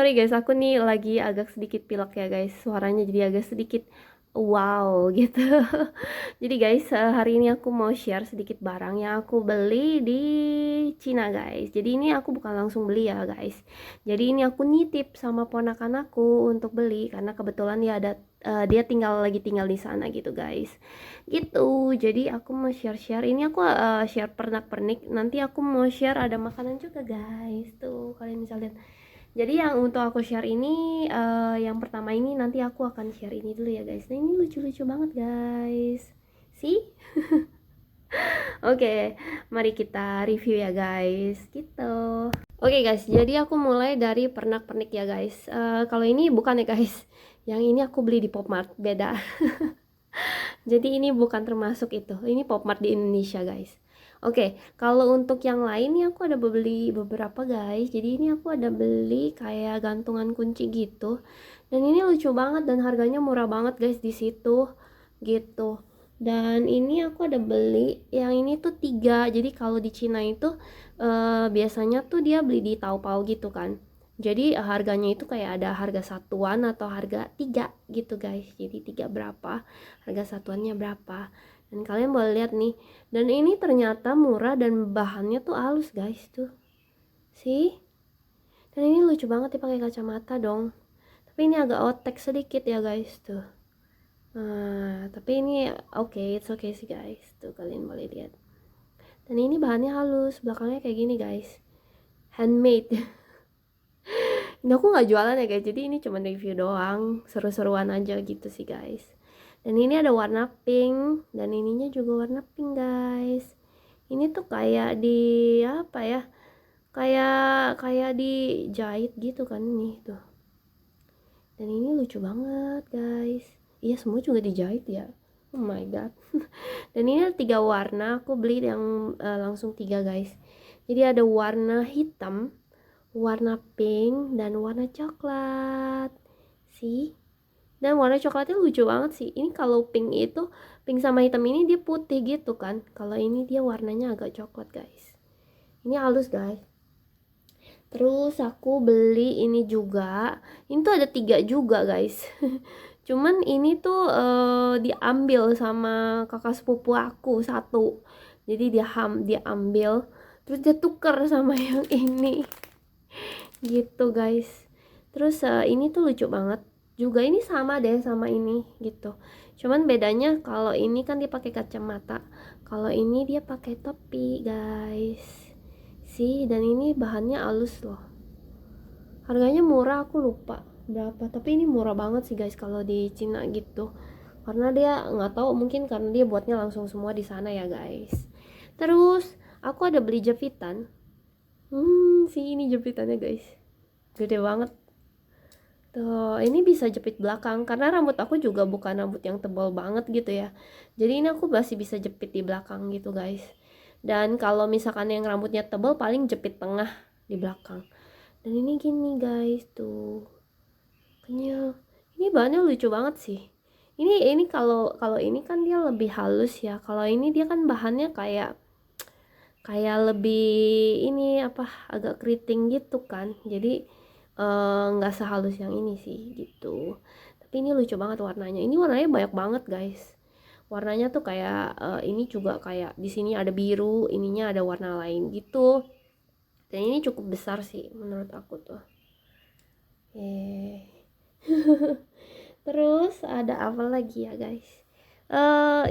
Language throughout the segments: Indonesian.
sorry guys, aku nih lagi agak sedikit pilek ya guys, suaranya jadi agak sedikit wow gitu. Jadi guys, hari ini aku mau share sedikit barang yang aku beli di Cina guys. Jadi ini aku bukan langsung beli ya guys. Jadi ini aku nitip sama ponakan aku untuk beli karena kebetulan dia lagi tinggal di sana gitu guys. Gitu. Jadi aku mau share-share. Ini aku share pernak-pernik. Nanti aku mau share ada makanan juga guys. Tuh kalian bisa lihat. Jadi yang untuk aku share ini, yang pertama ini nanti aku akan share ini dulu ya guys. Nah ini lucu-lucu banget guys. See? Oke, mari kita review ya guys. Gitu. Oke guys, jadi aku mulai dari pernak-pernik ya guys. Kalau ini bukan ya guys. Yang ini aku beli di Popmart, beda. Jadi ini bukan termasuk itu. Ini Popmart di Indonesia guys. Oke, kalau untuk yang lain nih aku ada beli beberapa guys. Jadi ini aku ada beli kayak gantungan kunci gitu. Dan ini lucu banget dan harganya murah banget guys di situ. Gitu. Dan ini aku ada beli yang ini tuh 3. Jadi kalau di Cina itu biasanya tuh dia beli di Taobao gitu kan. Jadi harganya itu kayak ada harga satuan atau harga 3 gitu guys. Jadi 3 berapa, harga satuannya berapa. Dan kalian boleh lihat nih. Dan ini ternyata murah dan bahannya tuh halus guys tuh. Sih? Dan ini lucu banget dipakai kacamata dong. Tapi ini agak otek sedikit ya guys tuh. Nah, tapi ini it's okay sih guys. Tuh kalian boleh lihat. Dan ini bahannya halus, belakangnya kayak gini guys. Handmade. Ini aku nggak jualan ya guys, jadi ini cuma review doang, seru-seruan aja gitu sih guys. Dan ini ada warna pink, dan ininya juga warna pink guys. Ini tuh kayak di apa ya? Kayak kayak dijahit gitu kan nih tuh. Dan ini lucu banget guys. Iya semua juga dijahit ya. Oh my god. Dan ini ada 3 warna, aku beli yang langsung 3 guys. Jadi ada warna hitam, warna pink, dan warna coklat sih. Dan warna coklatnya lucu banget sih. Ini kalau pink itu, pink sama hitam ini dia putih gitu kan. Kalau ini dia warnanya agak coklat guys. Ini halus guys. Terus aku beli ini juga. Ini tuh ada 3 juga guys. Cuman ini tuh diambil sama kakak sepupu aku satu. Jadi dia ambil, terus dia tuker sama yang ini gitu guys. Terus ini tuh lucu banget juga, ini sama deh sama ini gitu, cuman bedanya kalau ini kan dia pakai kacamata, kalau ini dia pakai topi guys sih. Dan ini bahannya halus loh, harganya murah, aku lupa berapa, tapi ini murah banget sih guys kalau di Cina gitu, karena dia nggak tahu, mungkin karena dia buatnya langsung semua di sana ya guys. Terus aku ada beli jepitan. Sih ini jepitannya guys, gede banget tuh. Ini bisa jepit belakang karena rambut aku juga bukan rambut yang tebal banget gitu ya, jadi ini aku masih bisa jepit di belakang gitu guys. Dan kalau misalkan yang rambutnya tebal paling jepit tengah di belakang. Dan ini gini guys tuh, makanya ini bahannya lucu banget sih. Ini kalau kalau ini kan dia lebih halus ya, kalau ini dia kan bahannya kayak kayak lebih ini apa, agak keriting gitu kan, jadi nggak sehalus yang ini sih gitu. Tapi ini lucu banget warnanya, ini warnanya banyak banget guys. Warnanya tuh kayak ini juga kayak di sini ada biru, ininya ada warna lain gitu. Dan ini cukup besar sih menurut aku tuh. Terus ada apa lagi ya guys,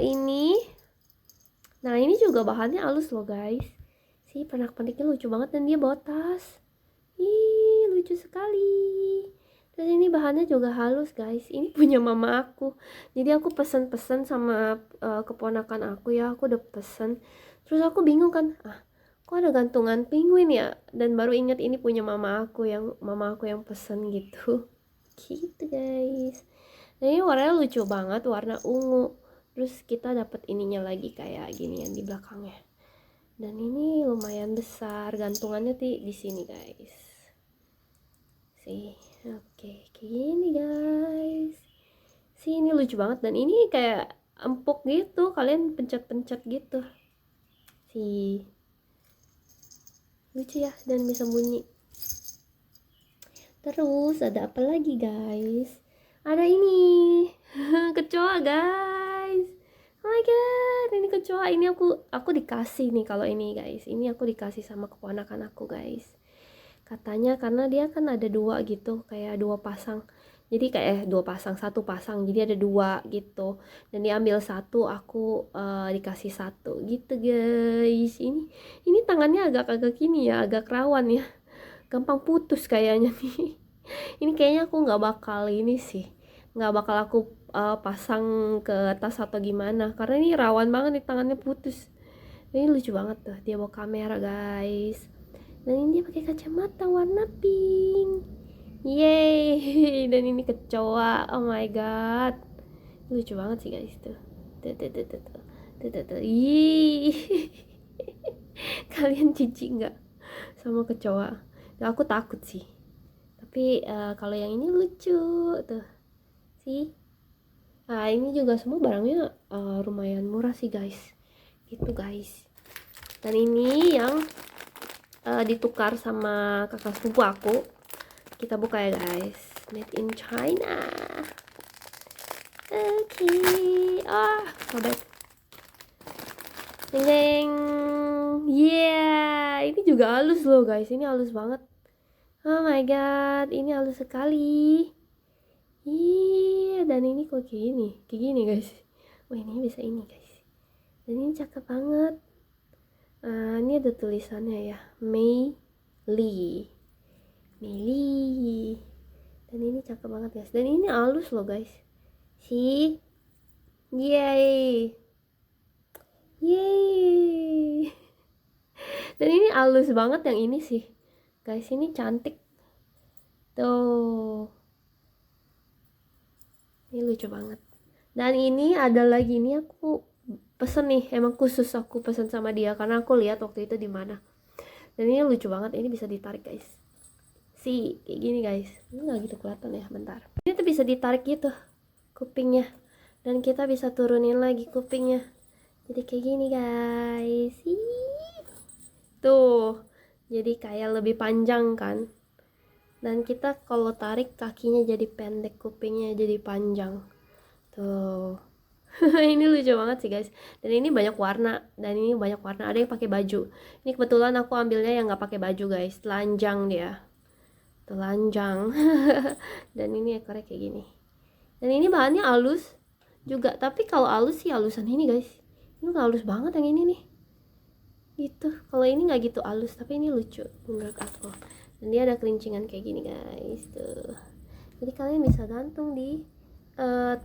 ini, nah ini juga bahannya halus loh guys. Si pernak-perniknya lucu banget dan dia bawa tas. Ih, lucu sekali. Terus ini bahannya juga halus guys. Ini punya mama aku. Jadi aku pesen-pesen sama keponakan aku ya. Aku udah pesen. Terus aku bingung kan. Kok ada gantungan penguin ya? Dan baru ingat ini punya mama aku yang pesen gitu. Gitu guys. Nah ini warnanya lucu banget. Warna ungu. Terus kita dapat ininya lagi kayak gini yang di belakangnya. Dan ini lumayan besar gantungannya di sini guys. Sih, oke, kayak gini guys. Sih ini lucu banget dan ini kayak empuk gitu, kalian pencet-pencet gitu. Sih, lucu ya dan bisa bunyi. Terus ada apa lagi guys? Ada ini kecoa guys. Oh my god, ini kecoa. Ini aku dikasih nih kalau ini guys. Ini aku dikasih sama keponakan aku guys. Katanya karena dia kan ada dua gitu, kayak dua pasang. Jadi kayak dua pasang, satu pasang. Jadi ada dua gitu. Dan diambil satu, aku dikasih satu gitu guys. Ini tangannya agak-agak gini ya, agak rawan ya. Gampang putus kayaknya nih. Ini kayaknya aku nggak bakal ini sih, nggak bakal aku pasang ke tas atau gimana, karena ini rawan banget nih tangannya putus. Ini lucu banget tuh, dia bawa kamera guys, dan ini dia pakai kacamata warna pink. Yeay. Dan ini kecoa, oh my god, lucu banget sih guys tuh. Tuh tuh tuh tuh tuh tuh tuh, tuh. Ih. Kalian jijik nggak sama kecoa? Nah, aku takut sih, tapi kalau yang ini lucu tuh sih. Nah ini juga semua barangnya lumayan murah sih guys, gitu guys. Dan ini yang ditukar sama kakak sepupu aku. Kita buka ya guys. Made in China. Oke. Sobek. Deng deng. Yeah, ini juga halus loh guys. Ini halus banget. Oh my god, ini halus sekali. Iya, dan ini kok kayak gini guys. Wah ini bisa ini guys. Dan ini cakep banget. Ini ada tulisannya ya, Mei Lee. Mei Lee. Dan ini cakep banget guys. Dan ini halus loh guys. Si, yay, yay. Dan ini halus banget yang ini sih, guys. Ini cantik. Tuh. Ini lucu banget. Dan ini ada lagi, ini aku pesen nih, emang khusus aku pesen sama dia karena aku lihat waktu itu di mana. Dan ini lucu banget, ini bisa ditarik guys. Kayak gini guys. Ini nggak gitu kelihatan ya, bentar. Ini tuh bisa ditarik gitu kupingnya, dan kita bisa turunin lagi kupingnya. Jadi kayak gini guys. Tuh, jadi kayak lebih panjang kan. Dan kita kalau tarik kakinya jadi pendek, kupingnya jadi panjang. Tuh. Ini lucu banget sih guys. Dan ini banyak warna, ada yang pakai baju. Ini kebetulan aku ambilnya yang nggak pakai baju guys, telanjang dia, telanjang. Dan ini ekornya kayak gini. Dan ini bahannya halus juga, tapi kalau halus sih halusan ini guys. Ini nggak halus banget yang ini nih, gitu. Kalau ini nggak gitu halus, tapi ini lucu menurut aku. Dan dia ada kelincingan kayak gini guys tuh. Jadi kalian bisa gantung di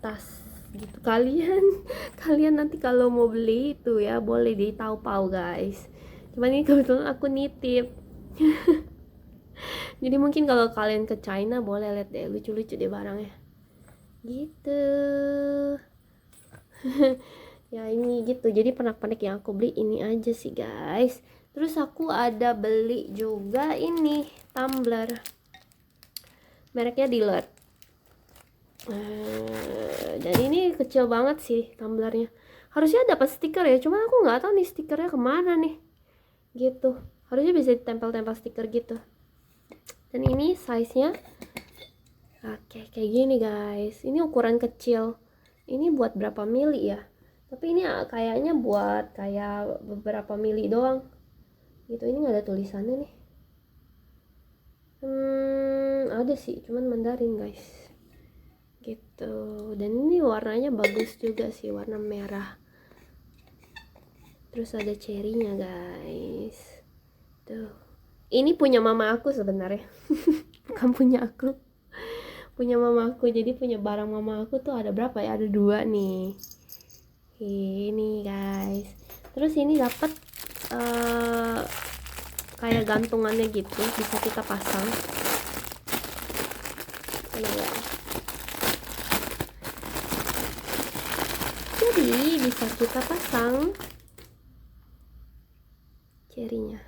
tas gitu. Kalian nanti kalau mau beli itu ya boleh di Taobao guys. Cuman ini kebetulan aku nitip. Jadi mungkin kalau kalian ke China boleh lihat deh, lucu-lucu deh barangnya gitu. Ya ini gitu, jadi pernak-pernik yang aku beli ini aja sih guys. Terus aku ada beli juga ini tumbler, mereknya Dillard. Dan ini kecil banget sih tumblernya. Harusnya dapat stiker ya, cuman aku nggak tahu nih stikernya kemana nih, gitu. Harusnya bisa ditempel-tempel stiker gitu. Dan ini size nya oke, kayak gini guys. Ini ukuran kecil. Ini buat berapa mili ya? Tapi ini kayaknya buat kayak beberapa mili doang gitu. Ini nggak ada tulisannya nih. Ada sih, cuman Mandarin guys gitu. Dan ini warnanya bagus juga sih, warna merah. Terus ada cherry-nya guys tuh. Ini punya mama aku sebenarnya. Bukan punya aku, punya mama aku. Jadi punya barang mama aku tuh ada berapa ya, ada 2 nih. Ini guys. Terus ini dapat kayak gantungannya gitu, bisa kita pasang. Nah, ya. Jadi bisa kita pasang cherry-nya.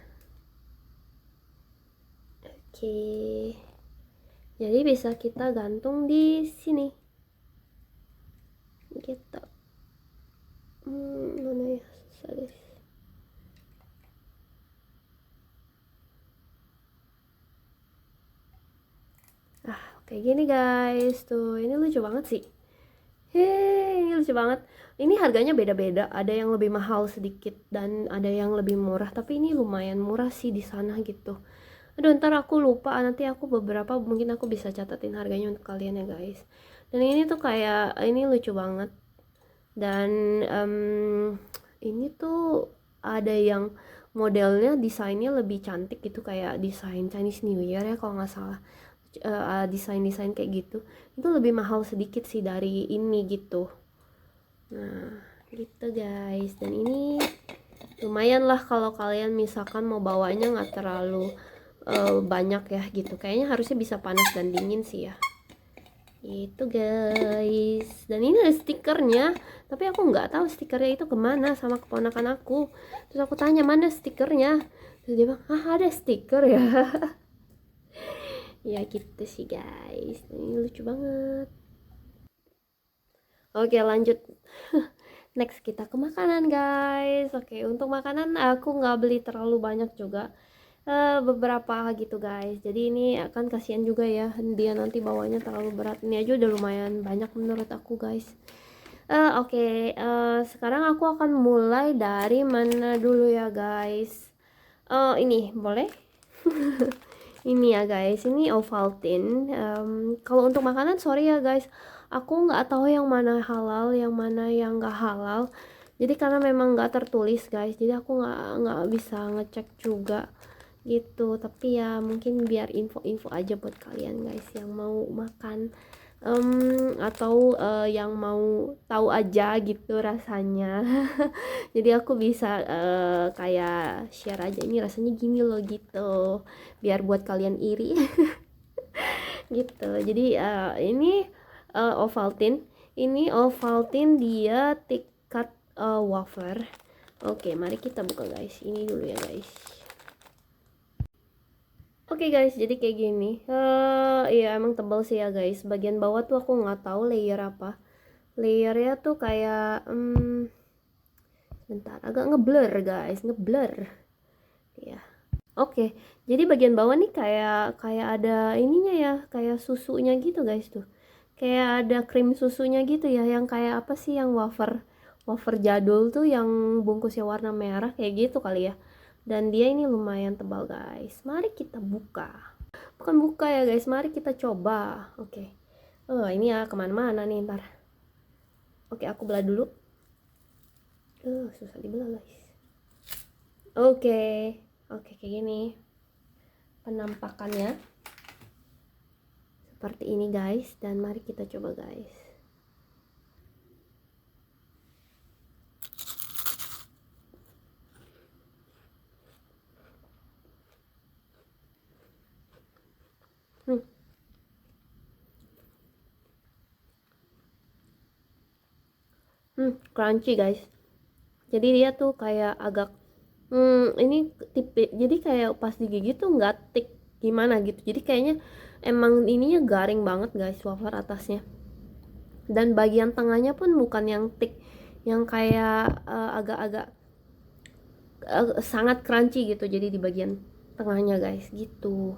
Oke. Jadi bisa kita gantung di sini. Gitu. Mana ya, susah guys. Kayak gini guys, tuh ini lucu banget sih. Hei, ini lucu banget. Ini harganya beda-beda, ada yang lebih mahal sedikit dan ada yang lebih murah, tapi ini lumayan murah sih di sana gitu. Aduh, ntar aku lupa, nanti aku beberapa mungkin aku bisa catatin harganya untuk kalian ya guys. Dan ini tuh kayak, ini lucu banget. Dan ini tuh ada yang modelnya desainnya lebih cantik gitu, kayak desain Chinese New Year ya kalau nggak salah. Desain-desain kayak gitu itu lebih mahal sedikit sih dari ini gitu. Nah gitu guys, dan ini lumayan lah kalau kalian misalkan mau bawanya nggak terlalu banyak ya gitu. Kayaknya harusnya bisa panas dan dingin sih ya. Itu guys, dan ini ada stikernya, tapi aku nggak tahu stikernya itu kemana sama keponakan aku. Terus aku tanya mana stikernya, terus dia bilang ah ada stiker ya. Ya gitu sih guys, ini lucu banget. Oke lanjut. Next kita ke makanan guys. Oke, untuk makanan aku nggak beli terlalu banyak juga, beberapa gitu guys. Jadi ini akan kasihan juga ya, dia nanti bawanya terlalu berat. Ini aja udah lumayan banyak menurut aku guys. Oke, sekarang aku akan mulai dari mana dulu ya guys. Ini boleh? Ini ya guys, ini Ovaltine. Kalau untuk makanan sorry ya guys, aku nggak tahu yang mana halal yang mana yang nggak halal. Jadi karena memang nggak tertulis guys, jadi aku nggak bisa ngecek juga gitu. Tapi ya mungkin biar info-info aja buat kalian guys yang mau makan, atau yang mau tahu aja gitu rasanya. Jadi aku bisa kayak share aja ini rasanya gini loh gitu, biar buat kalian iri. Gitu. Jadi ini Ovaltine, dia tingkat wafer. Oke, mari kita buka guys, ini dulu ya guys. Oke guys, jadi kayak gini. Iya emang tebal sih ya guys. Bagian bawah tuh aku nggak tahu layer apa. Layernya tuh kayak bentar, agak ngeblur guys, ngeblur. Ya. Oke, jadi bagian bawah nih kayak kayak ada ininya ya, kayak susunya gitu guys tuh. Kayak ada krim susunya gitu ya, yang kayak apa sih yang wafer wafer jadul tuh yang bungkusnya warna merah kayak gitu kali ya. Dan dia ini lumayan tebal guys. Mari kita buka. Bukan buka ya guys, mari kita coba. Oke. Ini ya kemana-mana nih ntar. Oke, aku belah dulu. Susah dibelah guys. Oke. Oke, kayak gini penampakannya, seperti ini guys. Dan mari kita coba guys. Crunchy guys. Jadi dia tuh kayak agak ini tipe, jadi kayak pas digigit tuh nggak tik gimana gitu. Jadi kayaknya emang ininya garing banget guys wafer atasnya. Dan bagian tengahnya pun bukan yang tik, yang kayak agak-agak sangat crunchy gitu. Jadi di bagian tengahnya guys gitu.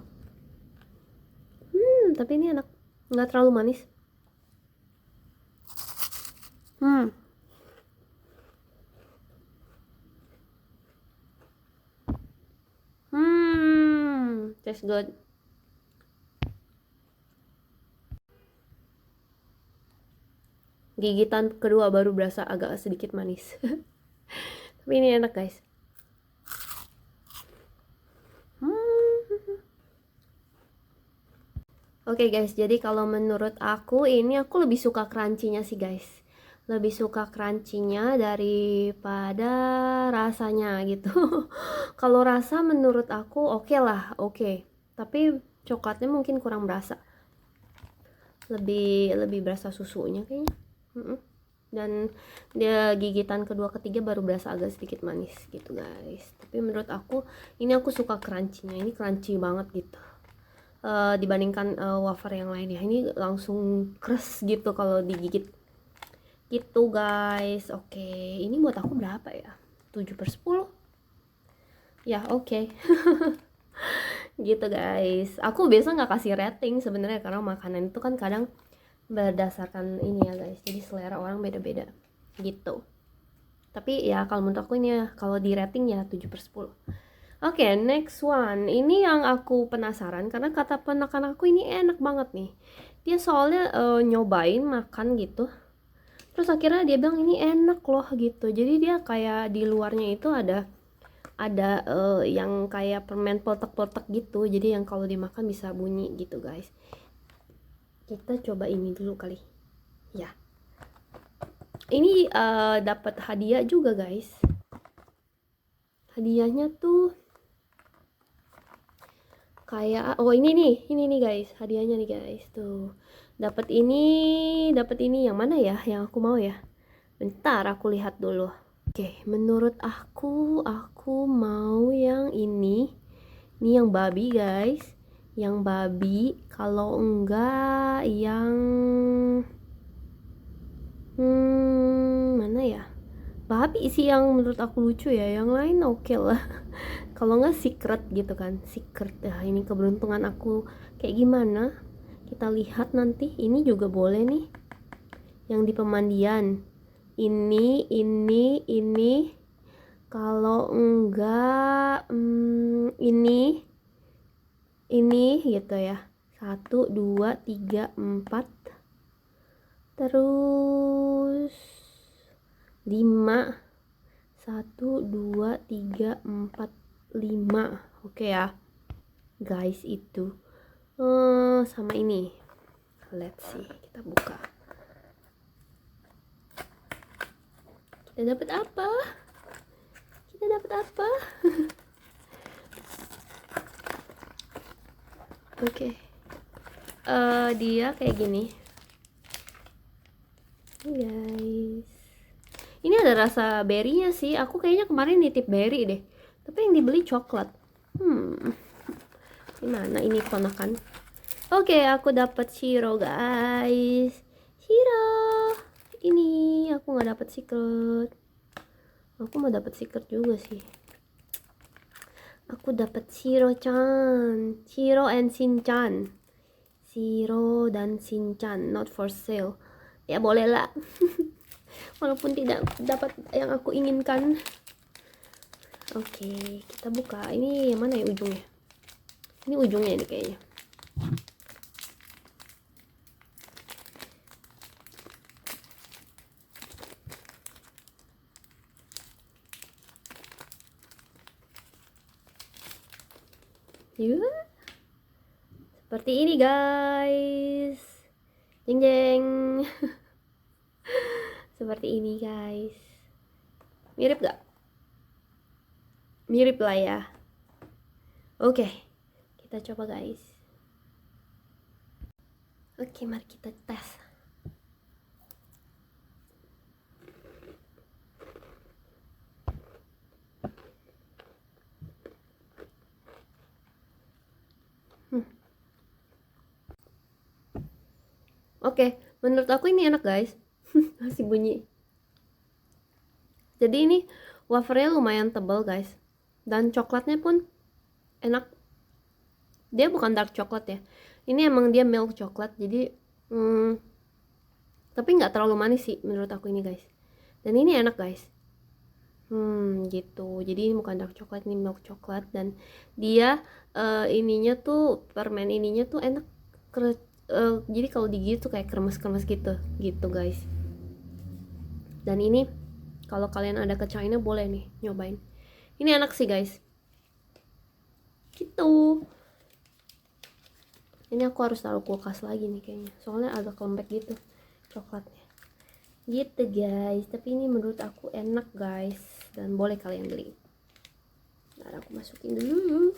Tapi ini enak, nggak terlalu manis. Tastes good. Gigitan kedua baru berasa agak sedikit manis. Tapi ini enak guys. Oke guys, jadi kalau menurut aku ini aku lebih suka crunchy-nya sih guys. Lebih suka crunchy-nya daripada rasanya gitu. Kalau rasa menurut aku oke lah, oke. Tapi coklatnya mungkin kurang berasa. Lebih berasa susunya kayaknya. Dan dia gigitan kedua ketiga baru berasa agak sedikit manis gitu guys. Tapi menurut aku ini aku suka crunchy-nya. Ini crunchy banget gitu. Dibandingkan wafer yang lainnya, ini langsung keras gitu kalau digigit gitu guys. Oke, ini buat aku berapa ya, 7/10 ya. Oke. gitu guys. Aku biasa nggak kasih rating sebenarnya karena makanan itu kan kadang berdasarkan ini ya guys, jadi selera orang beda-beda gitu. Tapi ya kalau menurut aku ini ya, kalau di rating ya 7/10. Oke, next one. Ini yang aku penasaran karena kata ponakan aku ini enak banget nih. Dia soalnya nyobain makan gitu. Terus akhirnya dia bilang ini enak loh gitu. Jadi dia kayak di luarnya itu ada yang kayak permen peletak-peletak gitu. Jadi yang kalau dimakan bisa bunyi gitu, guys. Kita coba ini dulu kali. Ya. Ini dapat hadiah juga, guys. Hadiahnya tuh kayak ini nih guys, hadiahnya nih guys. Tuh. Dapat ini yang mana ya? Yang aku mau ya. Bentar aku lihat dulu. Oke, menurut aku mau yang ini. Ini yang babi guys. Yang babi, kalau enggak yang mana ya? Babi sih yang menurut aku lucu ya. Yang lain oke lah. Kalau enggak secret gitu kan. Secret. Nah, ini keberuntungan aku kayak gimana? Kita lihat nanti. Ini juga boleh nih. Yang di pemandian. Ini kalau enggak ini gitu ya. 1 2 3 4 terus 5. 1 2 3 4 5. Oke ya guys, itu sama ini. Let's see, kita buka. Kita dapat apa? Oke. Dia kayak gini. Ini guys. Ini ada rasa berry-nya sih. Aku kayaknya kemarin nitip berry deh. Tapi yang dibeli coklat. Gimana ini ponakan? Oke, aku dapat Shiro guys. Shiro. Ini aku nggak dapat secret. Aku mau dapat secret juga sih. Aku dapat Shiro-chan. Shiro and Shin-chan. Shiro dan Shin-chan, not for sale. Ya boleh lah. Walaupun tidak dapat yang aku inginkan. Oke, kita buka. Ini yang mana ya ujungnya? Ini ujungnya nih kayaknya. Yuk. Seperti ini guys. Jeng jeng. Seperti ini guys. Mirip gak? Mirip lah ya. Oke, kita coba guys. Oke, mari kita tes. Oke, menurut aku ini enak guys. Masih bunyi. Jadi ini wafernya lumayan tebal guys. Dan coklatnya pun enak. Dia bukan dark coklat ya. Ini emang dia milk coklat. Jadi tapi nggak terlalu manis sih menurut aku ini guys. Dan ini enak guys. Gitu. Jadi ini bukan dark coklat, ini milk coklat. Dan dia ininya tuh, permen ininya tuh enak. Jadi kalau digigit tuh kayak kremes-kremes gitu guys. Dan ini kalau kalian ada ke China boleh nih nyobain. Ini enak sih guys. Gitu. Ini aku harus taruh kulkas lagi nih kayaknya. Soalnya agak lembek gitu coklatnya. Gitu guys. Tapi ini menurut aku enak guys. Dan boleh kalian beli. Nah, aku masukin dulu.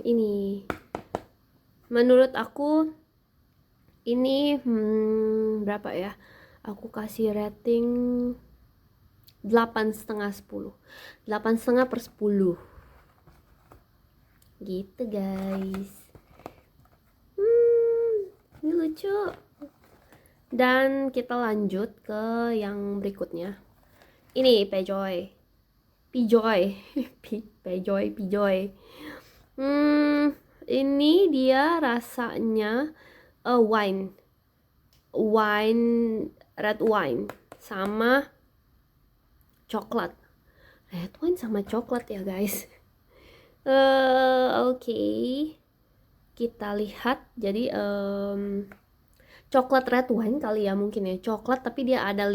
Ini menurut aku ini berapa ya? Aku kasih rating 8,5/10. 8,5/10. Gitu guys. Ini lucu. Dan kita lanjut ke yang berikutnya. Ini Pejoy. Pijoy. Pijoy. Ini dia rasanya wine, red wine sama coklat. Red wine sama coklat ya guys. Oke. Kita lihat. Jadi coklat red wine kali ya mungkin ya, coklat tapi dia ada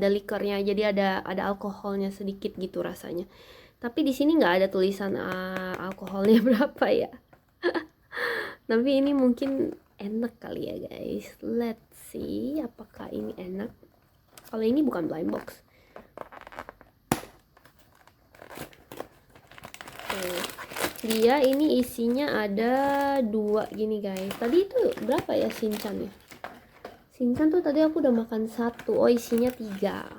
likernya, jadi ada alkoholnya sedikit gitu rasanya. Tapi di sini nggak ada tulisan alkoholnya berapa ya. Tapi ini mungkin enak kali ya guys. Let's see apakah ini enak. Kalau ini bukan blind box. Dia ini isinya ada 2 gini guys. Tadi itu berapa ya Shinchan ya? Shinchan tuh tadi aku udah makan 1. Oh isinya 3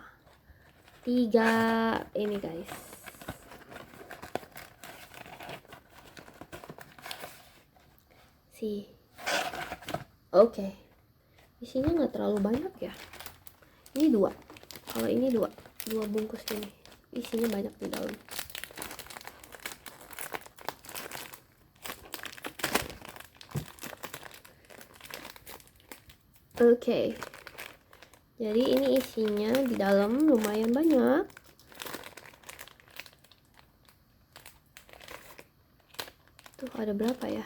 ini guys. Oke. Isinya nggak terlalu banyak ya. Ini 2. Kalau ini 2 bungkus ini. Isinya banyak di dalam. Oke. Jadi ini isinya di dalam lumayan banyak. Tuh ada berapa ya?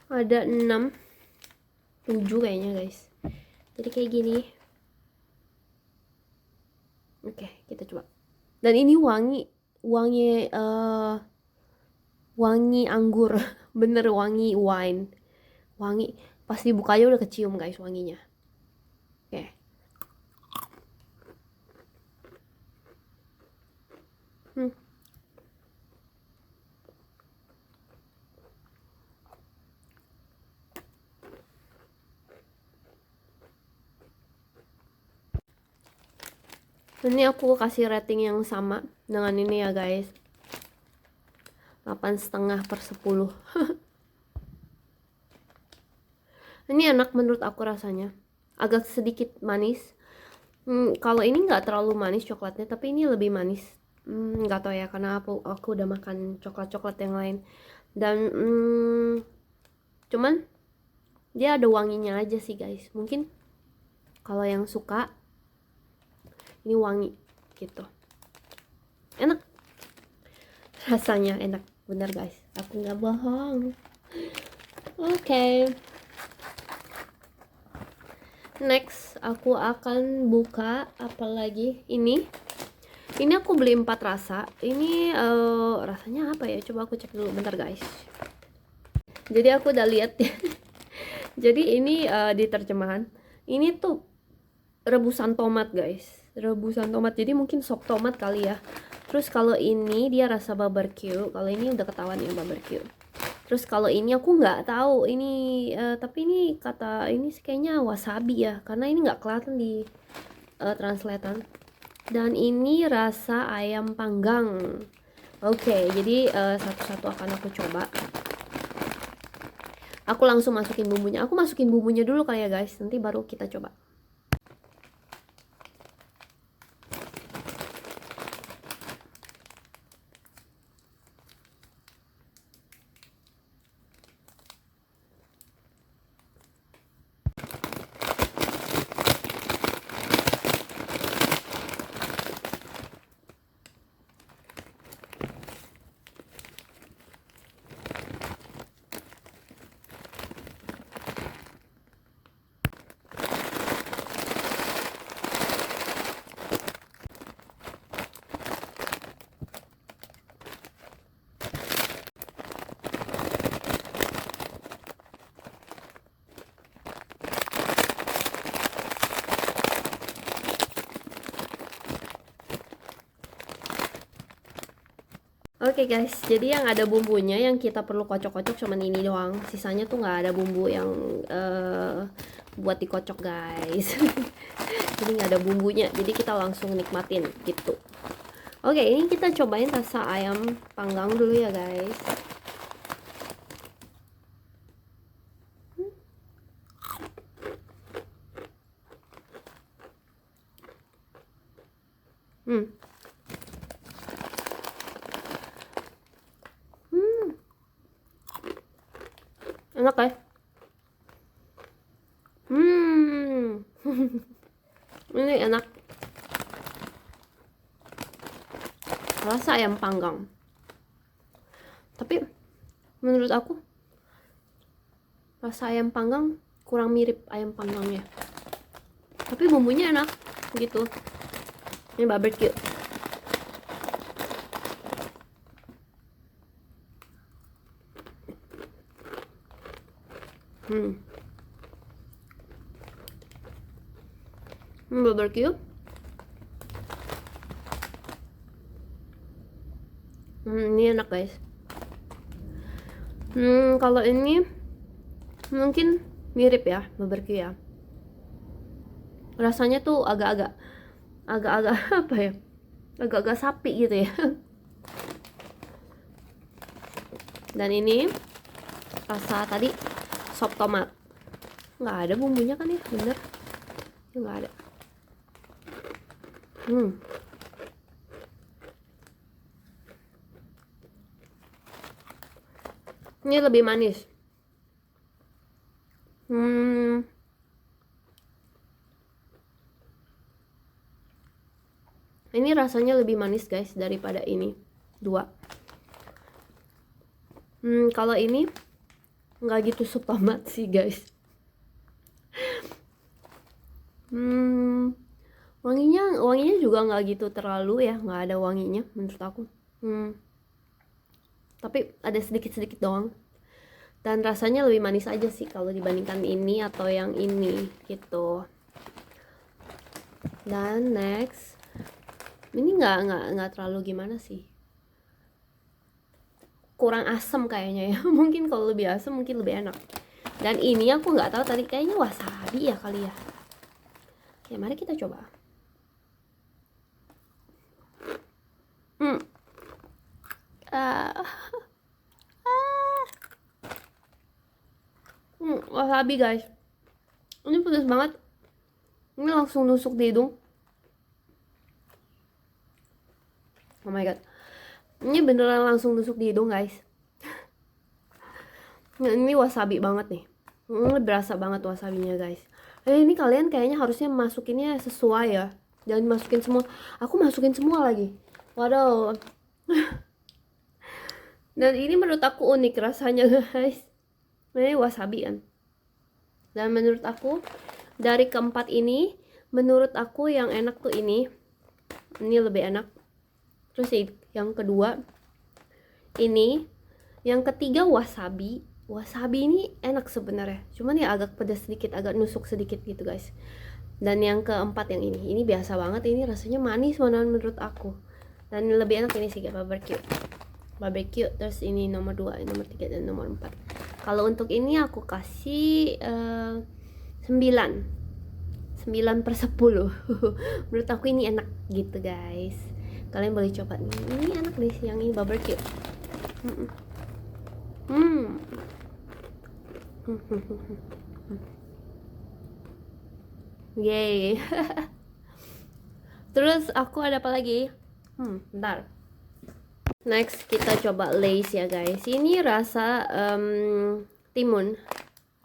Ada 6, 7 kayaknya guys. Jadi kayak gini. Oke, kita coba. Dan ini wangi anggur. Bener wangi wine. Wangi. Pas dibukanya udah kecium guys wanginya. Oke. Ini aku kasih rating yang sama dengan ini ya guys. 8,5/10. Ini enak menurut aku rasanya. Agak sedikit manis. Kalau ini nggak terlalu manis coklatnya, tapi ini lebih manis. Nggak tahu ya karena aku udah makan coklat yang lain. Dan cuman dia ada wanginya aja sih guys. Mungkin kalau yang suka ini wangi gitu. Enak. Rasanya enak. Bener guys. Aku nggak bohong. Oke. Next, aku akan buka apa lagi? Ini aku beli 4 rasa. Ini rasanya apa ya? Coba aku cek dulu bentar guys. Jadi aku udah lihat. Jadi ini di terjemahan. Ini tuh rebusan tomat guys. Rebusan tomat. Jadi mungkin sop tomat kali ya. Terus kalau ini dia rasa barbecue. Kalau ini udah ketahuan ya barbecue. Terus kalau ini aku nggak tahu ini, tapi ini kata ini kayaknya wasabi ya, karena ini nggak kelihatan di translatean. Dan ini rasa ayam panggang. Oke, jadi satu-satu akan aku coba. Aku langsung masukin bumbunya. Aku masukin bumbunya dulu kali ya guys, nanti baru kita coba. Oke guys, jadi yang ada bumbunya yang kita perlu kocok-kocok cuman ini doang. Sisanya tuh nggak ada bumbu yang buat dikocok guys. Jadi nggak ada bumbunya, jadi kita langsung nikmatin gitu. Oke, ini kita cobain rasa ayam panggang dulu ya guys. Hmm. Enak ya. Ini enak. Rasa ayam panggang. Tapi menurut aku rasa ayam panggang kurang mirip ayam panggangnya. Tapi bumbunya enak gitu. Ini barbecue. Barbecue. Ini enak guys. Kalau ini mungkin mirip ya barbecue ya. Rasanya tuh agak-agak apa ya? Agak-agak sapi gitu ya. Dan ini rasa tadi sop tomat. Nggak ada bumbunya kan ya, bener? Nggak ada. Ini lebih manis. Ini rasanya lebih manis guys daripada ini. Dua. Kalau ini nggak gitu sop tomat sih guys. Wanginya juga nggak gitu terlalu ya, nggak ada wanginya menurut aku. Tapi ada sedikit doang. Dan rasanya lebih manis aja sih kalau dibandingkan ini atau yang ini gitu. Dan next, ini nggak terlalu gimana sih, kurang asam kayaknya ya. Mungkin kalau lebih asam mungkin lebih enak. Dan ini aku nggak tahu tadi, kayaknya wasabi ya kali ya. Ya mari kita coba. Wasabi guys, ini pedas banget. Ini langsung nusuk di hidung. Oh my god, ini beneran langsung nusuk di hidung guys. Nah, ini wasabi banget nih. Ini berasa banget wasabinya guys. Ini kalian kayaknya harusnya masukinnya sesuai ya, jangan masukin semua. Aku masukin semua lagi. Waduh. Dan ini menurut aku unik rasanya guys. Ini wasabi kan. Dan menurut aku dari keempat ini, menurut aku yang enak tuh ini lebih enak. Terus yang kedua ini, yang ketiga wasabi ini enak sebenarnya, cuman ya agak pedas sedikit, agak nusuk sedikit gitu guys. Dan yang keempat yang ini biasa banget, ini rasanya manis mana menurut aku. Dan lebih enak ini sih barbecue. Terus ini nomor 2, nomor 3 dan nomor 4. Kalau untuk ini aku kasih 9/10. Menurut aku ini enak gitu guys. Kalian boleh coba nih. Ini enak nih yang ini barbecue. Yeay. Terus aku ada apa lagi? Bentar. Next kita coba Lay's ya guys. Ini rasa timun.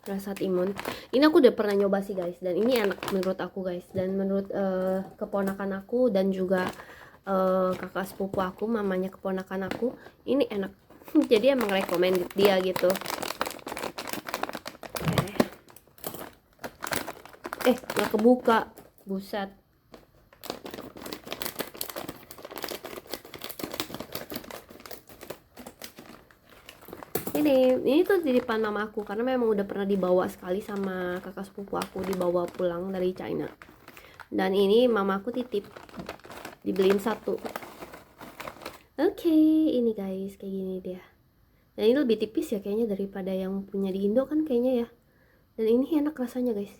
Rasa timun. Ini aku udah pernah nyoba sih guys, dan ini enak menurut aku guys, dan menurut keponakan aku dan juga kakak sepupu aku, mamanya keponakan aku, ini enak. Jadi emang recommended dia gitu. Nggak kebuka, buset. Ini tuh titipan mama aku, karena memang udah pernah dibawa sekali sama kakak sepupu aku, dibawa pulang dari China. Dan ini mama aku titip, dibeliin satu. Oke, ini guys kayak gini dia. Dan ini lebih tipis ya kayaknya daripada yang punya di Indo kan kayaknya ya. Dan ini enak rasanya guys.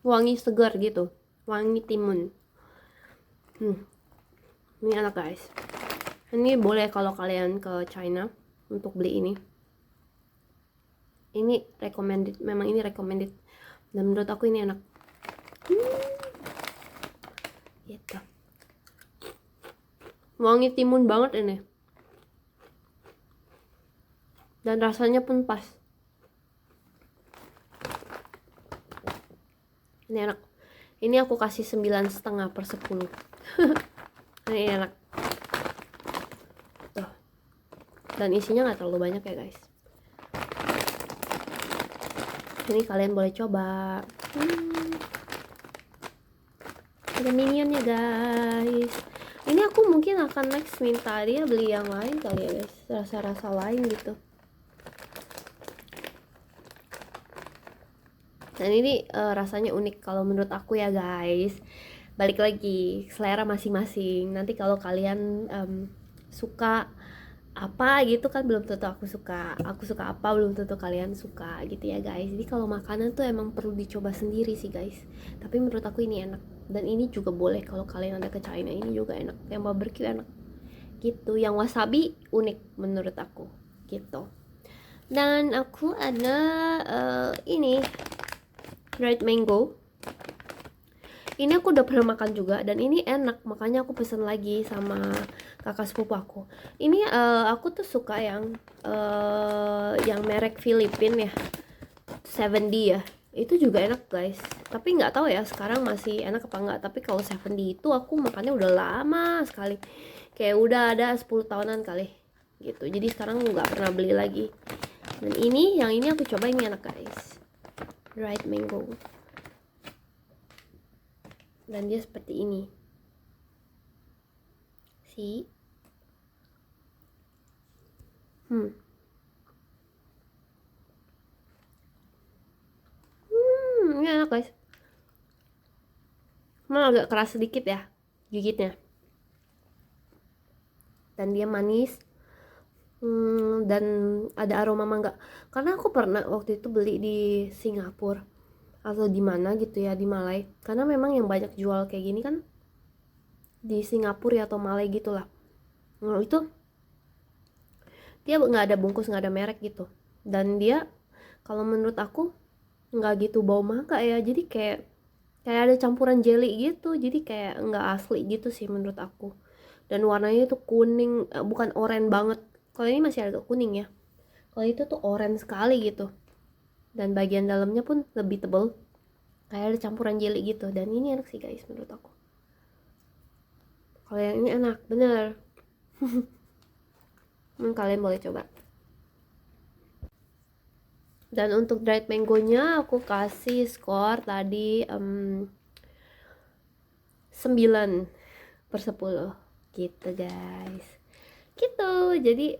Wangi segar gitu, wangi timun. Ini enak guys. Ini boleh kalau kalian ke China untuk beli ini. Ini recommended, memang ini recommended. Dan menurut aku ini enak. Gitu. Wangi timun banget ini. Dan rasanya pun pas. Ini enak. Ini aku kasih 9,5/10. Ini enak. Tuh. Dan isinya nggak terlalu banyak ya guys. Ini kalian boleh coba. Ada minionnya guys. Ini aku mungkin akan next minta dia beli yang lain kali ya guys. Rasa-rasa lain gitu. Dan ini rasanya unik kalau menurut aku ya guys. Balik lagi selera masing-masing. Nanti kalau kalian suka apa gitu kan belum tentu aku suka apa belum tentu kalian suka gitu ya guys. Jadi kalau makanan tuh emang perlu dicoba sendiri sih guys. Tapi menurut aku ini enak. Dan ini juga boleh kalau kalian ada ke China, ini juga enak. Yang barbecue enak gitu. Yang wasabi unik menurut aku gitu. Dan aku ada ini dried mango. Ini aku udah pernah makan juga dan ini enak, makanya aku pesen lagi sama kakak sepupu aku. Ini aku tuh suka yang merek Filipin ya, 7D ya. Itu juga enak guys. Tapi nggak tahu ya sekarang masih enak apa enggak. Tapi kalau 7D itu aku makannya udah lama sekali. Kayak udah ada 10 tahunan kali gitu. Jadi sekarang nggak pernah beli lagi. Dan yang ini aku coba, ini enak guys. Dried mango. Dan dia seperti ini. Ini enak guys. Memang agak keras sedikit ya gigitnya. Dan dia manis. Dan ada aroma mangga. Karena aku pernah waktu itu beli di Singapura atau di mana gitu ya, di Malai. Karena memang yang banyak jual kayak gini kan di Singapura ya, atau Malai gitulah. Nah itu dia nggak ada bungkus, nggak ada merek gitu. Dan dia kalau menurut aku nggak gitu bau mangga ya. Jadi kayak ada campuran jelly gitu. Jadi kayak nggak asli gitu sih menurut aku. Dan warnanya itu kuning, bukan oranye banget. Kalau ini masih agak kuning ya. Kalau itu tuh oranye sekali gitu. Dan bagian dalamnya pun lebih tebal, kayak ada campuran jelly gitu. Dan ini enak sih guys menurut aku. Kalau yang ini enak bener. Kalian boleh coba. Dan untuk dried mangonya aku kasih skor tadi 9/10 gitu guys. Gitu. Jadi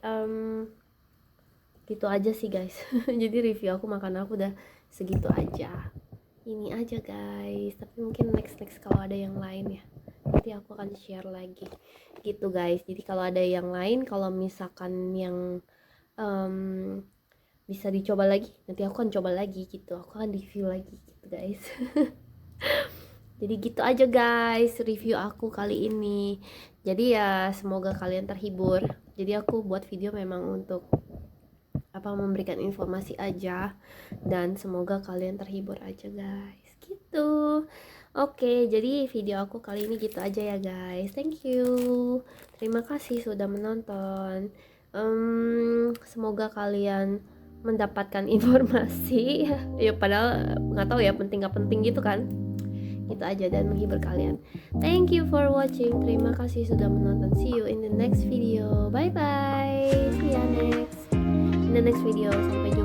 gitu aja sih guys. Jadi review aku makan aku udah segitu aja. Ini aja guys. Tapi mungkin next kalau ada yang lain ya, nanti aku akan share lagi gitu guys. Jadi kalau ada yang lain, kalau misalkan yang bisa dicoba lagi, nanti aku akan coba lagi gitu. Aku akan review lagi gitu guys. Jadi gitu aja guys review aku kali ini. Jadi ya semoga kalian terhibur. Jadi aku buat video memang untuk memberikan informasi aja, dan semoga kalian terhibur aja guys gitu. Oke, jadi video aku kali ini gitu aja ya guys. Thank you, terima kasih sudah menonton. Semoga kalian mendapatkan informasi ya, padahal nggak tahu ya penting nggak penting gitu kan, gitu aja, dan menghibur kalian. Thank you for watching, terima kasih sudah menonton. See you in the next video, bye bye, see ya in the next video, sampai jumpa.